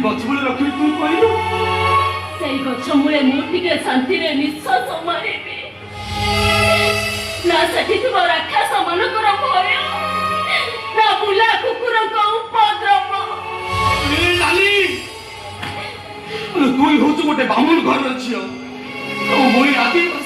ଗଛ ମୂଳେ ରଖିବି ତୁ କହିଲୁ? ସେଇ ଗଛ ମୂଳେ ମୁଁ ଟିକେ ଶାନ୍ତିରେ ନିଶ୍ୱାସ ମାରିବି। ନା ସେଠି ଥିବ ରାକ୍ଷସ ମାନଙ୍କର ଭୟ, ନା ବୁଲା କୁକୁରଙ୍କ ଉପଦ୍ରବ। তুই হচ্ছে গোটে বামুণ ঘরের ঝিও, ମୋ ଭଳି ଆଦିବାସୀ